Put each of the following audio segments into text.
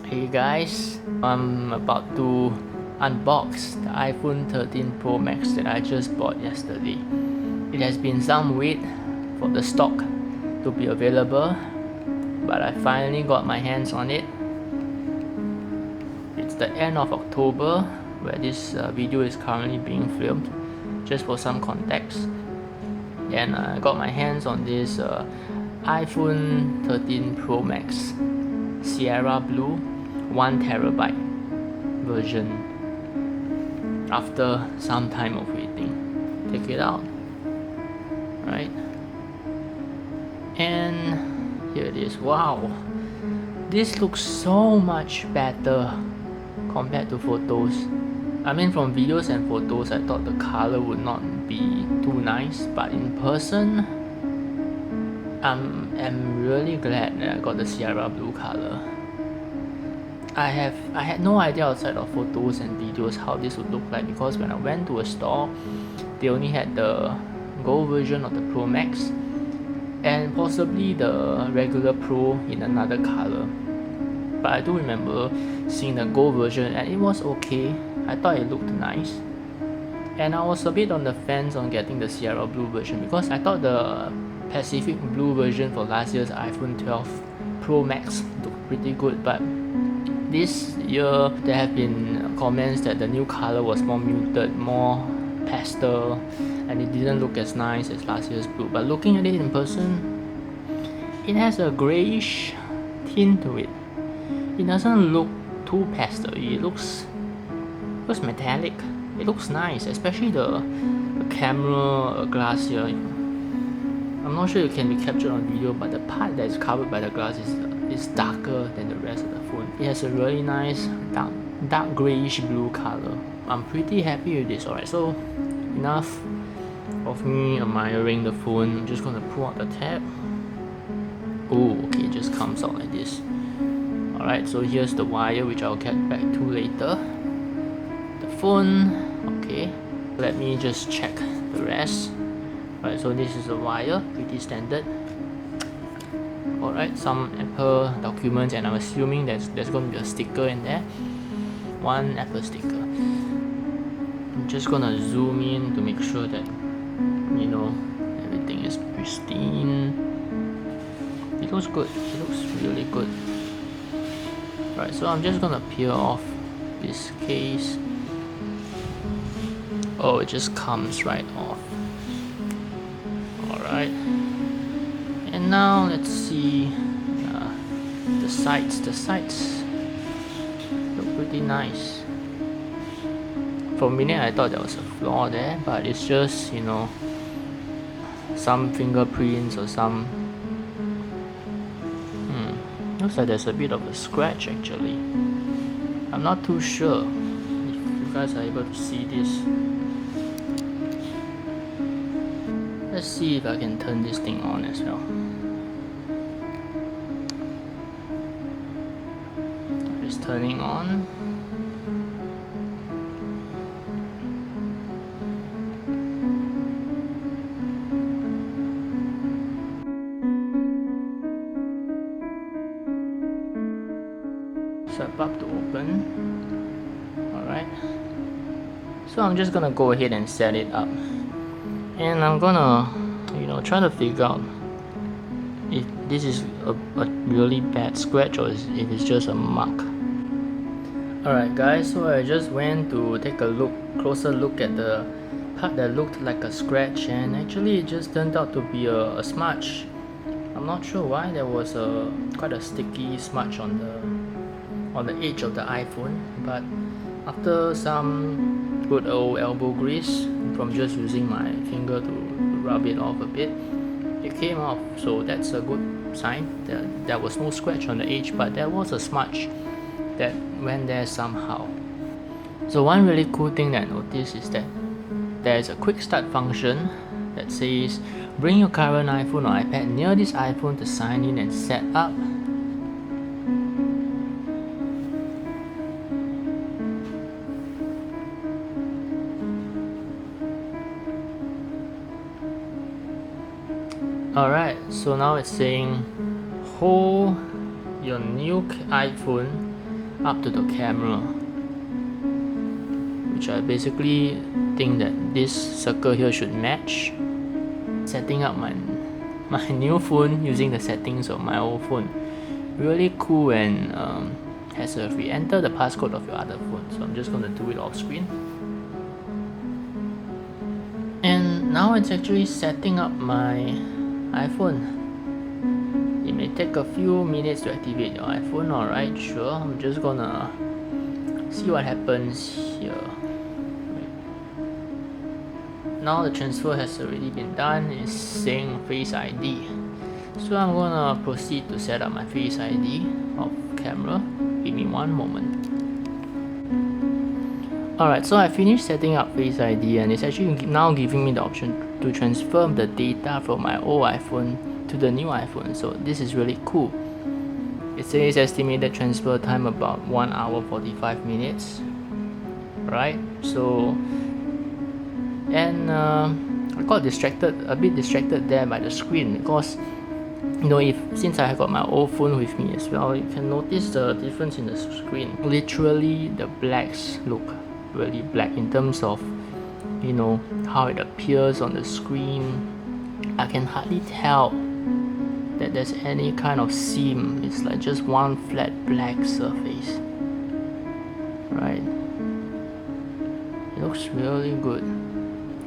Hey guys, I'm about to unbox the iPhone 13 Pro Max that I just bought yesterday. It has been some wait for the stock to be available, but I finally got my hands on it. It's the end of October where this video is currently being filmed, just for some context. And I got my hands on this iPhone 13 Pro Max Sierra Blue 1TB version after some time of waiting. Take it out, right? And here it is. Wow, this looks so much better compared to photos. I mean, from videos and photos I thought the color would not be too nice, but in person I'm really glad that I got the Sierra Blue color. I had no idea outside of photos and videos how this would look like, because when I went to a store they only had the gold version of the Pro Max and possibly the regular Pro in another color. But I do remember seeing the gold version and it was okay. I thought it looked nice. And I was a bit on the fence on getting the Sierra Blue version because I thought the Pacific Blue version for last year's iPhone 12 Pro Max looked pretty good, but this year there have been comments that the new color was more muted, more pastel, and it didn't look as nice as last year's blue. But looking at it in person, it has a greyish tint to it. It doesn't look too pastel. It looks metallic. It looks nice, especially the camera glass here. I'm not sure it can be captured on video, but the part that is covered by the glass is darker than the rest of the phone. It has a really nice dark greyish blue color. I'm pretty happy with this. Alright, so enough of me admiring the phone. I'm just gonna pull out the tab. Oh, okay, it just comes out like this. Alright, so here's the wire, which I'll get back to later. The phone, okay. Let me just check the rest. Alright, so this is the wire, pretty standard. Alright, some Apple documents, and I'm assuming there's going to be a sticker in there. One Apple sticker. I'm just gonna zoom in to make sure that, you know, everything is pristine. It looks good. It looks really good. Right, so I'm just gonna peel off this case. Oh, it just comes right off. Alright, and now let's see the sides. The sides look pretty nice. For a minute I thought there was a flaw there, but it's just, you know, some fingerprints or some looks like there's a bit of a scratch actually. I'm not too sure if you guys are able to see this. Let's see if I can turn this thing on as well. It's turning on. Swipe up to open. Alright. So I'm just gonna go ahead and set it up. And I'm gonna, you know, try to figure out if this is a really bad scratch or if it's just a mark. Alright guys, so I just went to take a closer look at the part that looked like a scratch, and actually it just turned out to be a smudge. I'm not sure why. There was quite a sticky smudge on the edge of the iPhone, but after some good old elbow grease from just using my finger to rub it off a bit, it came off. So that's a good sign that there was no scratch on the edge, but there was a smudge that went there somehow. So one really cool thing that I noticed is that there's a quick start function that says bring your current iPhone or iPad near this iPhone to sign in and set up. Alright, so now it's saying hold your new iPhone up to the camera, which I basically think that this circle here should match. Setting up my new phone using the settings of my old phone, really cool, and hassle-free. Enter the passcode of your other phone, so I'm just going to do it off screen. And now it's actually setting up my iPhone. It may take a few minutes to activate your iPhone. Alright, sure, I'm just gonna see what happens here. Now the transfer has already been done. It's saying Face ID, so I'm gonna proceed to set up my Face ID of camera. Give me one moment. Alright, so I finished setting up Face ID, and it's actually now giving me the option to transfer the data from my old iPhone to the new iPhone. So this is really cool. It says estimated transfer time about 1 hour 45 minutes. Right, so and I got a bit distracted there by the screen, because since I got my old phone with me as well, you can notice the difference in the screen. Literally, the blacks look really black in terms of how it appears on the screen. I can hardly tell that there's any kind of seam. It's like just one flat black surface, right? It looks really good.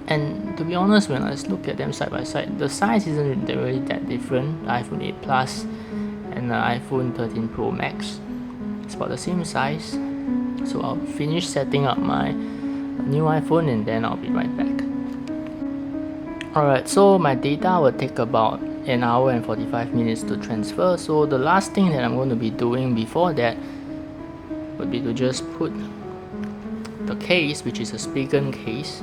And to be honest, when I look at them side by side, the size isn't really that different. The iPhone 8 Plus and the iPhone 13 Pro Max, it's about the same size. So I'll finish setting up my new iPhone and then I'll be right back. Alright, so my data will take about 1 hour and 45 minutes to transfer. So the last thing that I'm going to be doing before that would be to just put the case, which is a Spigen case.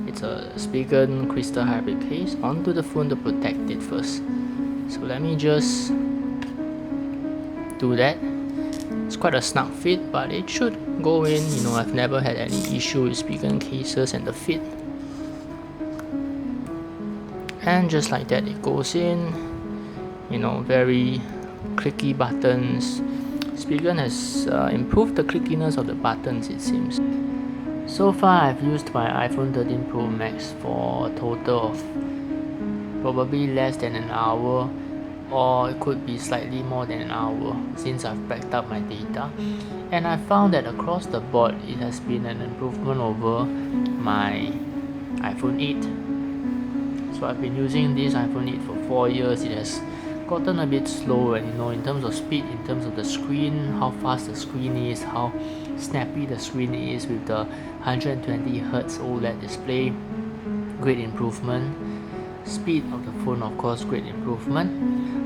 It's a Spigen crystal hybrid case, onto the phone to protect it first. So let me just do that. It's quite a snug fit, but it should go in. I've never had any issue with Spigen cases and the fit. And just like that, it goes in. Very clicky buttons. Spigen has improved the clickiness of the buttons, it seems. So far, I've used my iPhone 13 Pro Max for a total of probably less than an hour, or it could be slightly more than an hour since I've backed up my data. And I found that across the board, it has been an improvement over my iPhone 8. So I've been using this iPhone 8 for 4 years. It has gotten a bit slower, in terms of speed, in terms of the screen, how fast the screen is, how snappy the screen is with the 120Hz OLED display. Great improvement. Speed of the phone, of course, great improvement.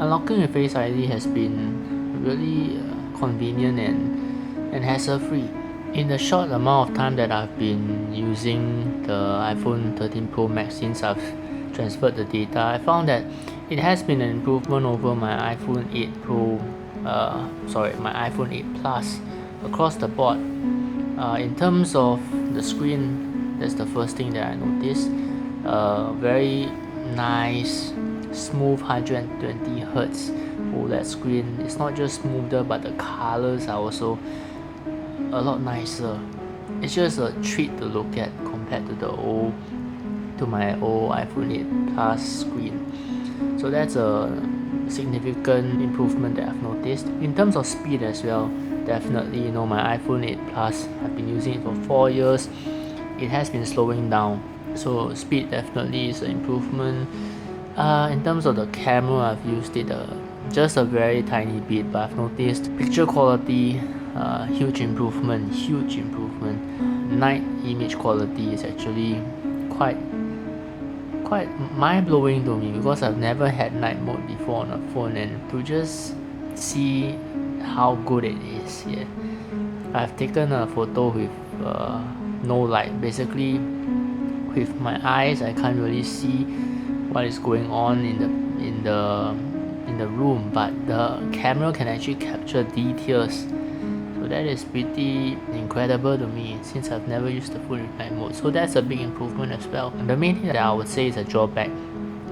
Unlocking with Face ID has been really convenient and hassle-free. In the short amount of time that I've been using the iPhone 13 Pro Max since I've transferred the data, I found that it has been an improvement over my iPhone 8 Pro, my iPhone 8 Plus across the board. In terms of the screen, that's the first thing that I noticed. Very nice, smooth 120Hz OLED screen. It's not just smoother, but the colors are also a lot nicer. It's just a treat to look at compared to my old iPhone 8 Plus screen. So that's a significant improvement that I've noticed. In terms of speed as well, definitely, my iPhone 8 Plus, I've been using it for 4 years. It has been slowing down, so speed definitely is an improvement. In terms of the camera, I've used it just a very tiny bit, but I've noticed picture quality, huge improvement. Night image quality is actually quite mind-blowing to me, because I've never had night mode before on a phone, and to just see how good it is. I've taken a photo with no light. Basically, with my eyes, I can't really see what is going on in the room, but the camera can actually capture details. So that is pretty incredible to me, since I've never used the phone with night mode. So that's a big improvement as well. The main thing that I would say is a drawback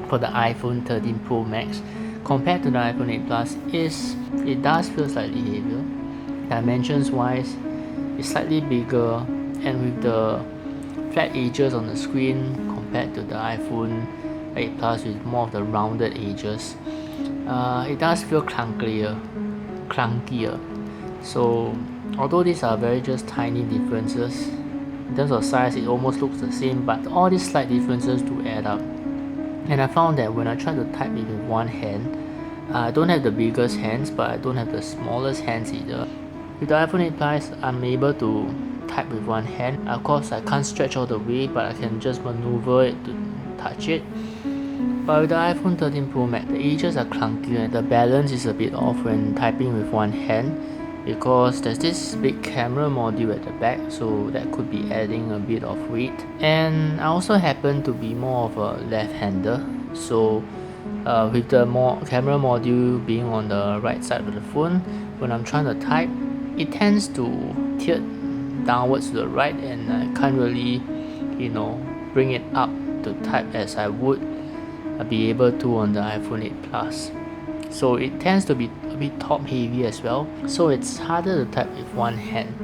for the iPhone 13 Pro Max compared to the iPhone 8 Plus is it does feel slightly heavier. Dimensions wise, it's slightly bigger, and with the flat edges on the screen compared to the iPhone 8 Plus with more of the rounded edges, it does feel clunkier. So although these are very just tiny differences, in terms of size it almost looks the same, but all these slight differences do add up. And I found that when I try to type it with one hand, I don't have the biggest hands, but I don't have the smallest hands either. With the iPhone 8 Plus, I'm able to type with one hand. Of course, I can't stretch all the way, but I can just maneuver it to touch it. But with the iPhone 13 Pro Max, the edges are clunky and the balance is a bit off when typing with one hand, because there's this big camera module at the back, so that could be adding a bit of weight. And I also happen to be more of a left-hander, so with the camera module being on the right side of the phone, when I'm trying to type, it tends to tilt downwards to the right, and I can't really, bring it up to type as I would be able to on the iPhone 8 Plus. So it tends to be a bit top heavy as well, so it's harder to type with one hand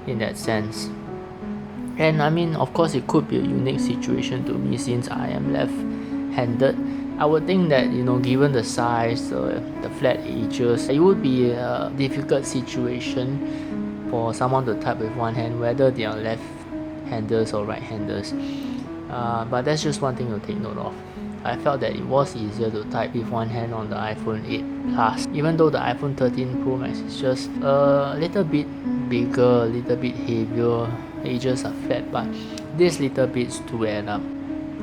in that sense. And I mean, of course, it could be a unique situation to me since I am left-handed. I would think that, given the size, the flat edges, it would be a difficult situation for someone to type with one hand, whether they are left-handers or right-handers. But that's just one thing to take note of. I felt that it was easier to type with one hand on the iPhone 8 Plus, even though the iPhone 13 Pro Max is just a little bit bigger, a little bit heavier, the edges are flat, but these little bits do add up.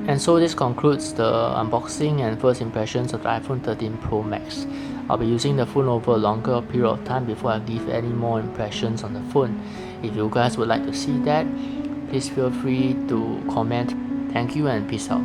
And so this concludes the unboxing and first impressions of the iPhone 13 Pro Max. I'll be using the phone over a longer period of time before I give any more impressions on the phone. If you guys would like to see that, please feel free to comment. Thank you and peace out.